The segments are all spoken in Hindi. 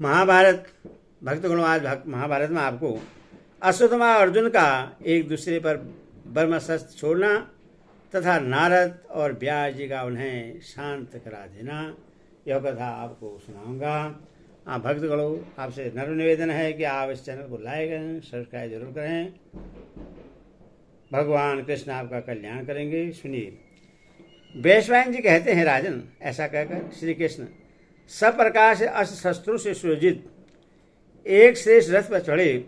महाभारत भक्तगणों, आज महाभारत में आपको अश्वत्थामा अर्जुन का एक दूसरे पर ब्रह्मास्त्र छोड़ना तथा नारद और व्यास जी का उन्हें शांत करा देना, यह कथा आपको सुनाऊंगा। भक्तगणों, आपसे नम्र निवेदन है कि आप इस चैनल को लाइक करें, सब्सक्राइब जरूर करें। भगवान कृष्ण आपका कल्याण करेंगे। सुनिए। वैश्वायन जी कहते हैं, राजन, ऐसा कहकर श्री कृष्ण सब प्रकार से अस्त्र शस्त्रों से सुयोजित एक श्रेष्ठ रथ पर चढ़े।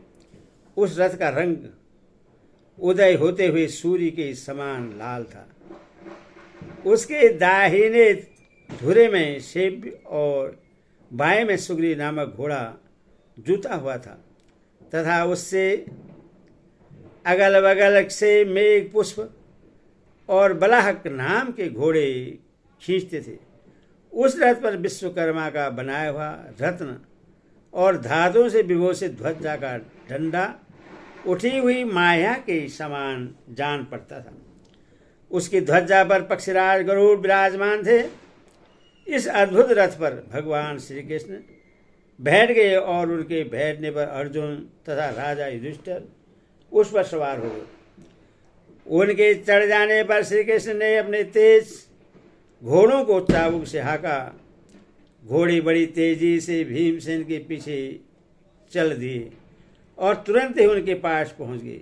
उस रथ का रंग उदय होते हुए सूर्य के समान लाल था। उसके दाहिने धुरे में सेब और बाएं में सुग्रीव नामक घोड़ा जूता हुआ था तथा उससे अगल बगल से मेघ पुष्प और बलाहक नाम के घोड़े खींचते थे। उस रथ पर विश्वकर्मा का बनाया हुआ रत्न और धातुओं से विभूषित ध्वजा का डंडा उठी हुई माया के समान जान पड़ता था। उसकी ध्वजा पर पक्षीराज गरुड़ विराजमान थे। इस अद्भुत रथ पर भगवान श्री कृष्ण बैठ गए और उनके बैठने पर अर्जुन तथा राजा युधिष्ठिर उस पर सवार हो गए। उनके चढ़ जाने पर श्री कृष्ण ने अपने तेज घोड़ों को चाबुक से हाका। घोड़े बड़ी तेजी से भीमसेन के पीछे चल दिए और तुरंत ही उनके पास पहुंच गए।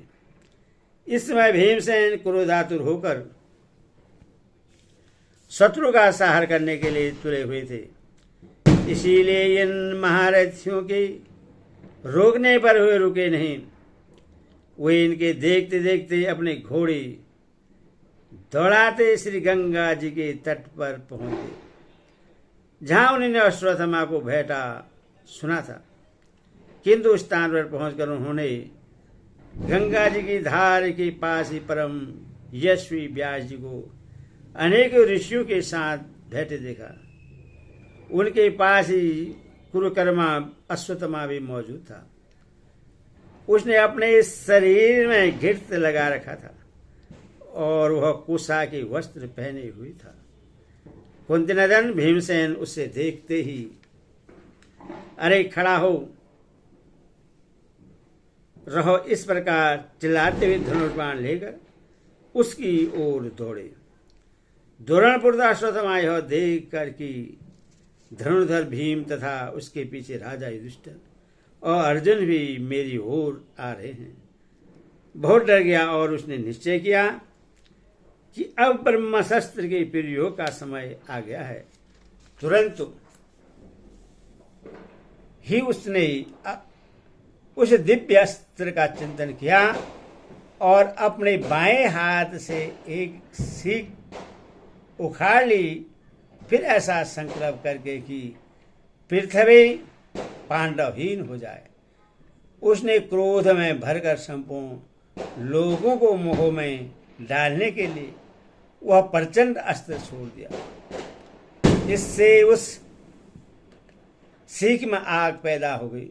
इस समय भीमसेन क्रोधातुर होकर शत्रु का संहार करने के लिए तुले हुए थे। इसीलिए इन महारथियों के रोकने पर हुए रुके नहीं। वे इनके देखते देखते अपने घोड़े दौड़ाते श्री गंगा जी के तट पर पहुंच गए, जहां उन्होंने अश्वत्थामा को भेंटा सुना था। किंतु उस स्थान पर पहुंचकर उन्होंने गंगा जी की धार के पास ही परम यशस्वी व्यास जी को अनेकों ऋषियों के साथ बैठे देखा। उनके पास ही कुरुकर्मा अश्वत्थामा भी मौजूद था। उसने अपने शरीर में घृत लगा रखा था और वह कुशा के वस्त्र पहने हुए था। कुंतीनंदन भीमसेन उसे देखते ही अरे खड़ा हो रहो, इस प्रकार चिल्लाते हुए धनुष बाण लेकर उसकी ओर दौड़े। द्रोणपुर अश्वत्थामा यह देख कर कि धनुर्धर भीम तथा उसके पीछे राजा युधिष्ठिर और अर्जुन भी मेरी ओर आ रहे हैं, बहुत डर गया और उसने निश्चय किया कि अब ब्रह्मास्त्र के प्रयोग का समय आ गया है। तुरंत ही उसने उस दिव्य अस्त्र का चिंतन किया और अपने बाएं हाथ से एक सीख उखाड़ ली। फिर ऐसा संकल्प करके कि पृथ्वी पांडवहीन हो जाए, उसने क्रोध में भरकर संपूर्ण लोगों को मोह में डालने के लिए वह प्रचंड अस्त्र छोड़ दिया। इससे उस सीख में आग पैदा हो गई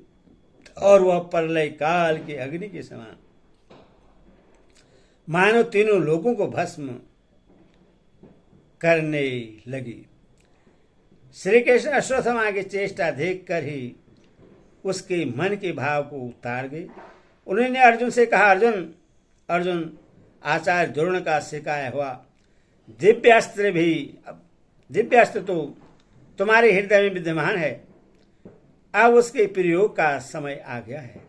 और वह प्रलय काल के अग्नि के समान मानो तीनों लोगों को भस्म करने लगी। श्री कृष्ण अश्वत्थामा की चेष्टा देखकर ही उसके मन के भाव को उतार गए। उन्होंने अर्जुन से कहा, अर्जुन, आचार्य द्रोण का सिखाया हुआ दिव्यास्त्र तो तुम्हारे हृदय में विद्यमान है। अब उसके प्रयोग का समय आ गया है।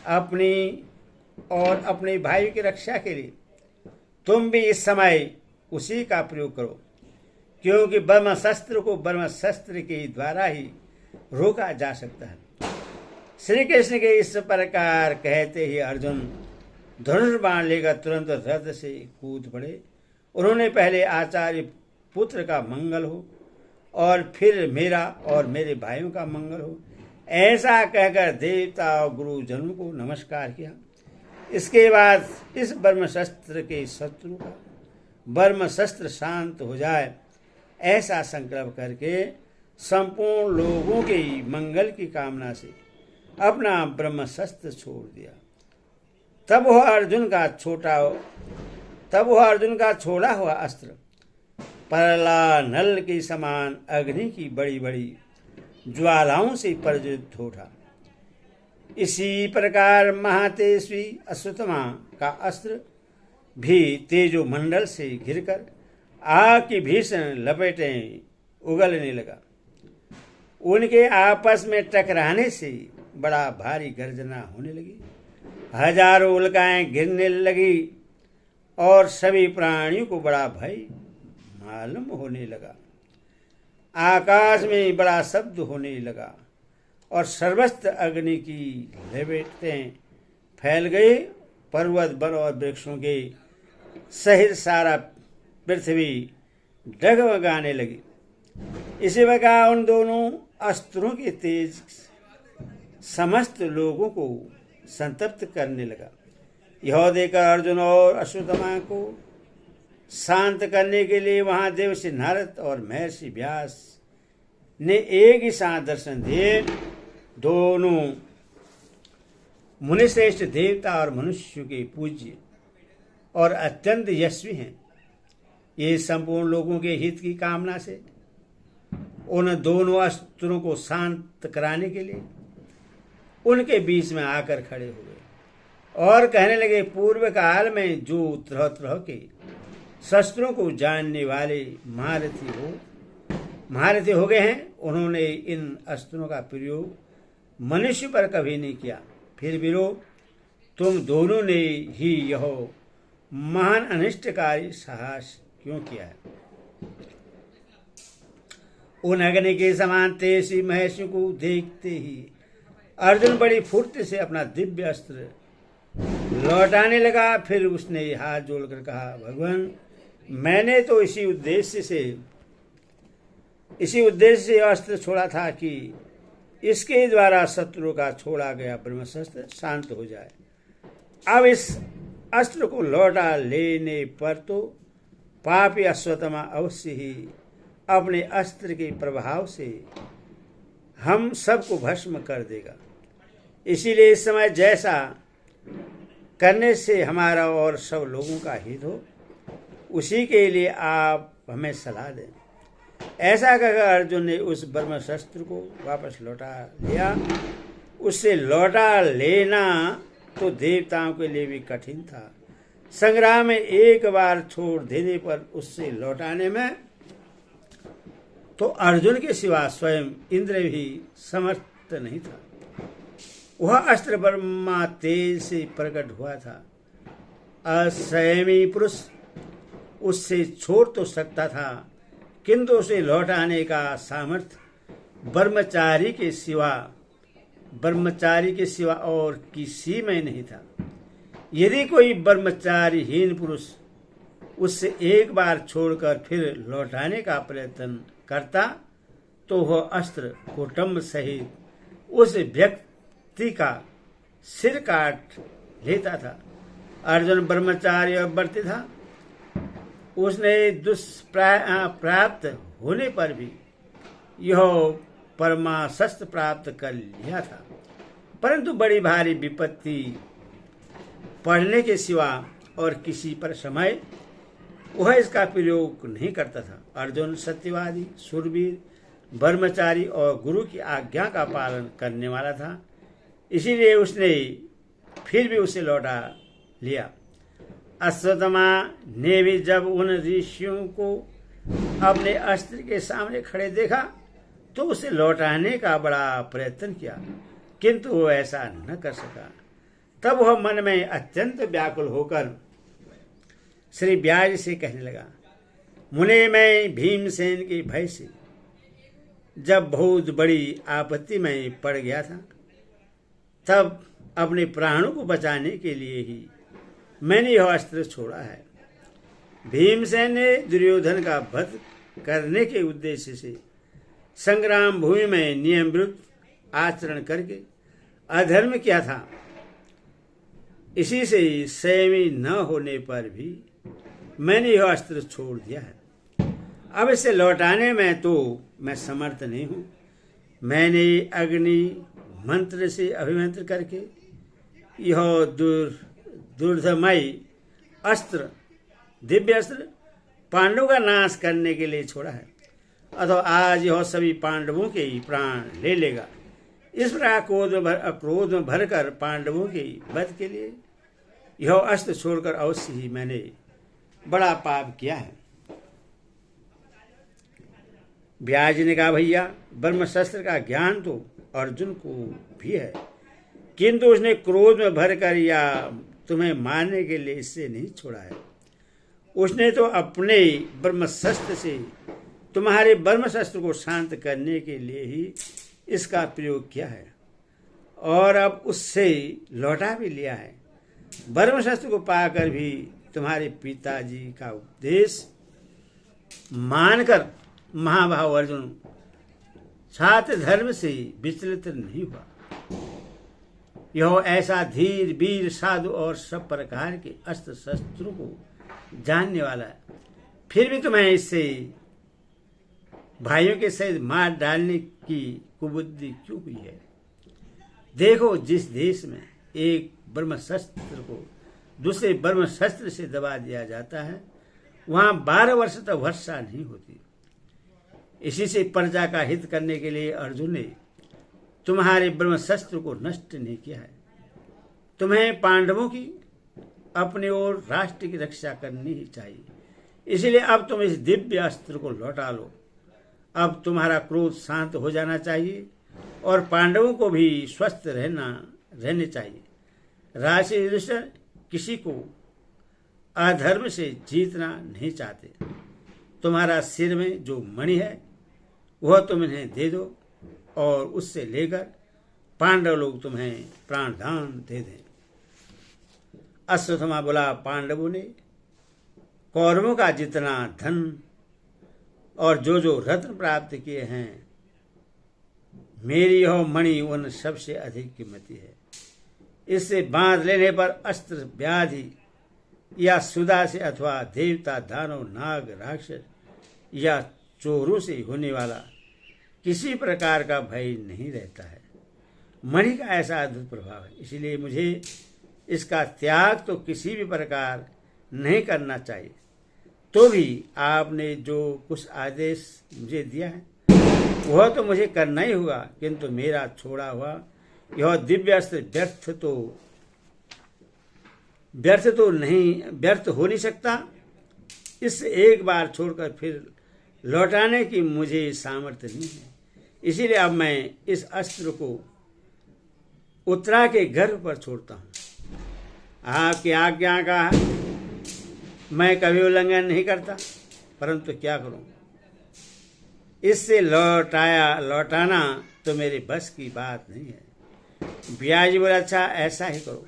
अपनी और अपने भाई की रक्षा के लिए तुम भी इस समय उसी का प्रयोग करो, क्योंकि ब्रह्मास्त्र को ब्रह्मास्त्र के द्वारा ही रोका जा सकता है। श्री कृष्ण के इस प्रकार कहते ही अर्जुन धनुष बाण लेकर तुरंत रथ से कूद पड़े। उन्होंने पहले आचार्य पुत्र का मंगल हो और फिर मेरा और मेरे भाइयों का मंगल हो, ऐसा कहकर देवता और गुरुजनों को नमस्कार किया। इसके बाद इस ब्रह्मास्त्र के शत्रु का ब्रह्मास्त्र शांत हो जाए, ऐसा संकल्प करके संपूर्ण लोगों के मंगल की कामना से अपना ब्रह्मास्त्र छोड़ दिया। तब वह अर्जुन का छोड़ा हुआ अस्त्र परला नल के समान अग्नि की बड़ी बड़ी ज्वालाओं से प्रज्वलित हो उठा। इसी प्रकार महातेजस्वी अश्वत्थामा का अस्त्र भी तेजो मंडल से घिरकर आग की भीषण लपेटें उगलने लगा। उनके आपस में टकराने से बड़ा भारी गर्जना होने लगी, हजारों उल्काएं गिरने लगी और सभी प्राणियों को बड़ा भय मालूम होने लगा। आकाश में बड़ा शब्द होने लगा और सर्वस्त्र अग्नि की लपेटें फैल गई। पर्वत वन और वृक्षों के सहित सारा पृथ्वी डगमगाने लगी। इसी प्रकार उन दोनों अस्त्रों के तेज समस्त लोगों को संतप्त करने लगा। यह देखकर अर्जुन और अश्वत्थामा को शांत करने के लिए वहां देवश्री नारद और महर्षि व्यास ने एक ही साथ दर्शन दिए। दोनों मुनिश्रेष्ठ देवता और मनुष्य के पूज्य और अत्यंत यशस्वी हैं। ये संपूर्ण लोगों के हित की कामना से उन दोनों अस्त्रों को शांत कराने के लिए उनके बीच में आकर खड़े हुए और कहने लगे, पूर्व काल में जो तरह तरह के शस्त्रों को जानने वाले महारथी हो गए हैं, उन्होंने इन अस्त्रों का प्रयोग मनुष्य पर कभी नहीं किया। फिर भी तुम दोनों ने ही यह महान अनिष्टकारी साहस क्यों किया है? उन अग्नि के समान तेजस्वी महर्षि को देखते ही अर्जुन बड़ी फुर्ती से अपना दिव्य अस्त्र लौटाने लगा। फिर उसने हाथ जोड़कर कहा, भगवान, मैंने तो इसी उद्देश्य से अस्त्र छोड़ा था कि इसके द्वारा शत्रु का छोड़ा गया ब्रह्मशस्त्र शांत हो जाए। अब इस अस्त्र को लौटा लेने पर तो पापी अश्वत्थामा अवश्य ही अपने अस्त्र के प्रभाव से हम सबको भस्म कर देगा। इसीलिए इस समय जैसा करने से हमारा और सब लोगों का हित हो, उसी के लिए आप हमें सलाह दें। ऐसा कहकर अर्जुन ने उस ब्रह्मशस्त्र को वापस लौटा लिया। उससे लौटा लेना तो देवताओं के लिए भी कठिन था। संग्राम में एक बार छोड़ देने पर उससे लौटाने में तो अर्जुन के सिवा स्वयं इंद्र भी समर्थ नहीं था। वह अस्त्र ब्रह्मा तेज से प्रकट हुआ था। असंयमी पुरुष उससे छोड़ तो सकता था, किंतु उसे लौटाने का सामर्थ्य ब्रह्मचारी के सिवा और किसी में नहीं था। यदि कोई ब्रह्मचारीहीन पुरुष उससे एक बार छोड़कर फिर लौटाने का प्रयत्न करता तो वह अस्त्र कुटुंब सहित उस व्यक्ति का सिर काट लेता था। अर्जुन ब्रह्मचारी और व्रती था। उसने दुष्प्राप्त होने पर भी यह परमाशस्त्र प्राप्त कर लिया था, परंतु बड़ी भारी विपत्ति पड़ने के सिवा और किसी पर समय वह इसका प्रयोग नहीं करता था। अर्जुन सत्यवादी, शूरवीर, ब्रह्मचारी और गुरु की आज्ञा का पालन करने वाला था। इसीलिए उसने फिर भी उसे लौटा लिया। अश्वत्थामा ने भी जब उन ऋषियों को अपने अस्त्र के सामने खड़े देखा तो उसे लौटाने का बड़ा प्रयत्न किया, किंतु वो ऐसा न कर सका। तब वह मन में अत्यंत व्याकुल होकर श्री व्यास से कहने लगा, मुने, मैं भीमसेन के भय से जब बहुत बड़ी आपत्ति में पड़ गया था, तब अपने प्राणों को बचाने के लिए ही मैंने यह अस्त्र छोड़ा है। भीमसेन ने दुर्योधन का वध करने के उद्देश्य से संग्राम भूमि में नियम विरुद्ध आचरण करके अधर्म किया था। इसी से संयमी न होने पर भी मैंने यह अस्त्र छोड़ दिया है। अब इसे लौटाने में तो मैं समर्थ नहीं हूं। मैंने अग्नि मंत्र से अभिमंत्र करके यह दुर्धमय अस्त्र, दिव्य अस्त्र, पांडवों का नाश करने के लिए छोड़ा है। अथवा आज यह सभी पांडवों के ही प्राण ले लेगा। इस प्रकार क्रोध में भरकर पांडवों के वध के लिए यह अस्त्र छोड़कर अवश्य ही मैंने बड़ा पाप किया है। व्यास जी ने कहा, भैया ब्रह्मशस्त्र का ज्ञान तो अर्जुन को भी है, किंतु उसने क्रोध में भरकर या तुम्हें मारने के लिए इससे नहीं छोड़ा है। उसने तो अपने ब्रह्मशस्त्र से तुम्हारे ब्रह्मशस्त्र को शांत करने के लिए ही इसका प्रयोग किया है और अब उससे लौटा भी लिया है। ब्रह्मशस्त्र को पाकर भी तुम्हारे पिताजी का उपदेश मानकर महाभाव अर्जुन छात्र धर्म से विचलित नहीं हुआ। यह ऐसा धीर वीर साधु और सब प्रकार के अस्त्र शस्त्रों को जानने वाला है, फिर भी तुम्हें इससे भाइयों के सहित मार डालने की कुबुद्धि क्यों हुई है? देखो, जिस देश में एक ब्रह्मशस्त्र को दूसरे ब्रह्मशस्त्र से दबा दिया जाता है, वहां 12 वर्ष तक वर्षा नहीं होती। इसी से प्रजा का हित करने के लिए अर्जुन ने तुम्हारे ब्रह्मशस्त्र को नष्ट नहीं किया है। तुम्हें पांडवों की अपने और राष्ट्र की रक्षा करनी ही चाहिए। इसलिए अब तुम इस दिव्य अस्त्र को लौटा लो। अब तुम्हारा क्रोध शांत हो जाना चाहिए और पांडवों को भी स्वस्थ रहने चाहिए। राशि युधिष्ठिर किसी को अधर्म से जीतना नहीं चाहते। तुम्हारा सिर में जो मणि है वह तुम इन्हें दे दो और उससे लेकर पांडव लोग तुम्हें प्राणदान दे दें। अश्वत्थामा बोला, पांडवों ने कौरवों का जितना धन और जो रत्न प्राप्त किए हैं, मेरी यह मणि उन सबसे अधिक कीमती है। इससे बांध लेने पर अस्त्र व्याधि या सुदा से अथवा देवता दानव नाग राक्षस या चोरों से होने वाला किसी प्रकार का भय नहीं रहता है। मणि का ऐसा अद्भुत प्रभाव है, इसलिए मुझे इसका त्याग तो किसी भी प्रकार नहीं करना चाहिए। तो भी आपने जो कुछ आदेश मुझे दिया है वह तो मुझे करना ही होगा, किंतु मेरा छोड़ा हुआ यह दिव्य अस्त्र व्यर्थ हो नहीं सकता। इस एक बार छोड़कर फिर लौटाने की मुझे सामर्थ्य नहीं है। इसीलिए अब मैं इस अस्त्र को उत्तरा के गर्भ पर छोड़ता हूं। आपकी आज्ञा का मैं कभी उल्लंघन नहीं करता, परंतु क्या करूं, इससे लौटाना तो मेरे बस की बात नहीं है। ब्याज बोला, अच्छा ऐसा ही करो,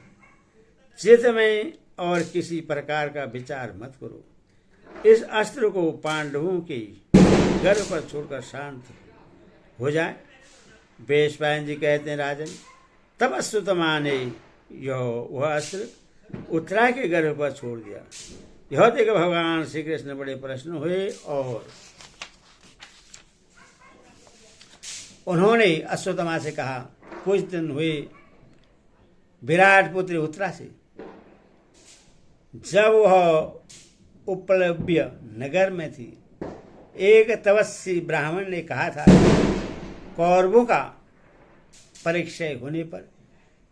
चित्त में और किसी प्रकार का विचार मत करो। इस अस्त्र को पांडवों के गर्भ पर छोड़कर शांत हो जाए। वेशपायन जी कहते हैं, राजन तब अश्वत्थामा ने वह अस्त्र उत्तरा के गर्भ पर छोड़ दिया। यह देख भगवान श्री कृष्ण बड़े प्रसन्न हुए और उन्होंने अश्वत्थामा से कहा, कुछ दिन हुए विराट पुत्र उत्तरा से जब वह उपलब्य नगर में थी, एक तपस्वी ब्राह्मण ने कहा था, कौरवों का परिक्षय होने पर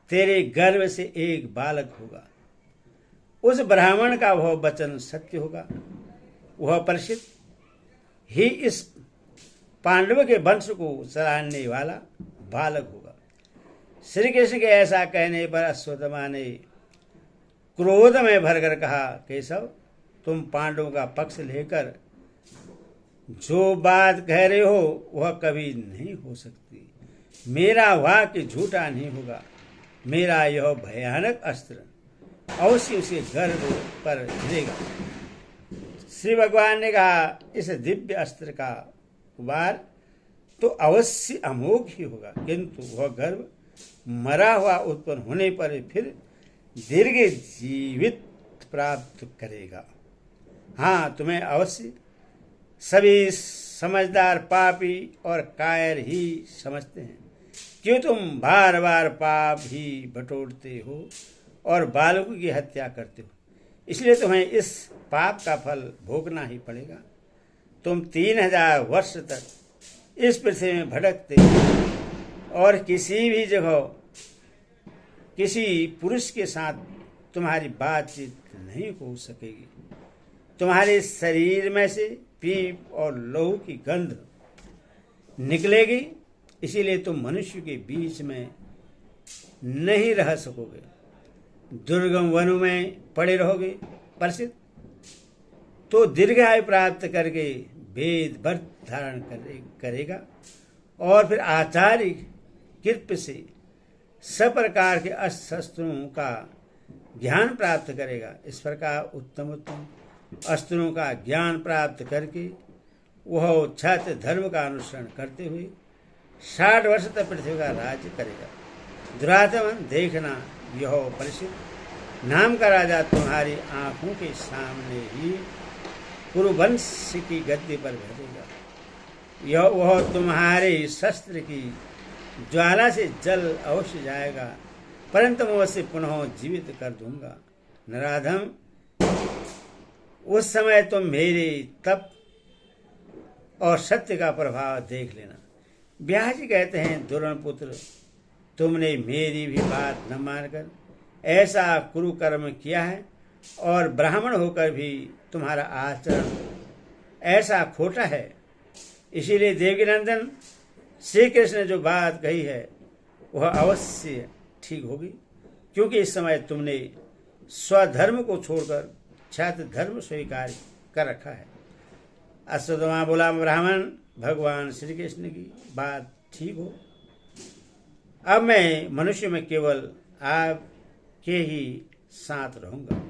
तेरे गर्भ से एक बालक होगा। उस ब्राह्मण का वह वचन सत्य होगा। वह परिचित ही इस पांडव के वंश को सराहने वाला बालक होगा। श्री कृष्ण के ऐसा कहने पर अश्वत्थामा ने क्रोध में भरकर कहा, केशव तुम पांडवों का पक्ष लेकर जो बात कह रहे हो वह कभी नहीं हो सकती। मेरा वाक्य झूठा नहीं होगा। मेरा यह भयानक अस्त्र अवश्य उसे गर्भ पर गिरेगा। श्री भगवान ने कहा, इस दिव्य अस्त्र का वार तो अवश्य अमोघ ही होगा, किंतु वह गर्भ मरा हुआ उत्पन्न होने पर फिर दीर्घ जीवित प्राप्त करेगा। हाँ, तुम्हें अवश्य सभी समझदार पापी और कायर ही समझते हैं। क्यों तुम बार बार पाप ही बटोरते हो और बालकों की हत्या करते हो, इसलिए तुम्हें इस पाप का फल भोगना ही पड़ेगा। तुम 3000 वर्ष तक इस पृथ्वी में भटकते और किसी भी जगह किसी पुरुष के साथ तुम्हारी बातचीत नहीं हो सकेगी। तुम्हारे शरीर में से पीप और लहू की गंध निकलेगी, इसीलिए तुम मनुष्य के बीच में नहीं रह सकोगे, दुर्गम वनों में पड़े रहोगे। परिचित तो दीर्घायु प्राप्त करके वेद व्रत धारण करेगा और फिर आचार्य कृपा से सब प्रकार के अस्त्र शस्त्रों का ज्ञान प्राप्त करेगा। इस प्रकार उत्तम उत्तम अस्त्रों का ज्ञान प्राप्त करके वह क्षत्रिय धर्म का अनुसरण करते हुए 60 वर्ष तक पृथ्वी का राज्य करेगा। दुरात्मन देखना, यह परिचित नाम का राजा तुम्हारी आंखों के सामने ही कुरुवंश की गद्दी पर बैठेगा। वह तुम्हारे शस्त्र की ज्वाला से जल अवश्य जाएगा, परंतु मैं उसे पुनः जीवित कर दूंगा। नराधम, उस समय तुम मेरे तप और सत्य का प्रभाव देख लेना। व्यास जी कहते हैं, दुर्योधन पुत्र, तुमने मेरी भी बात न मानकर ऐसा कुरुकर्म किया है और ब्राह्मण होकर भी तुम्हारा आचरण ऐसा खोटा है। इसीलिए देवकीनंदन श्री कृष्ण ने जो बात कही है वह अवश्य ठीक होगी, क्योंकि इस समय तुमने स्वधर्म को छोड़कर क्षत्रिय धर्म स्वीकार कर रखा है। अश्वत्थामा बोला, ब्राह्मण भगवान श्री कृष्ण की बात ठीक हो। अब मैं मनुष्य में केवल आपके ही साथ रहूंगा।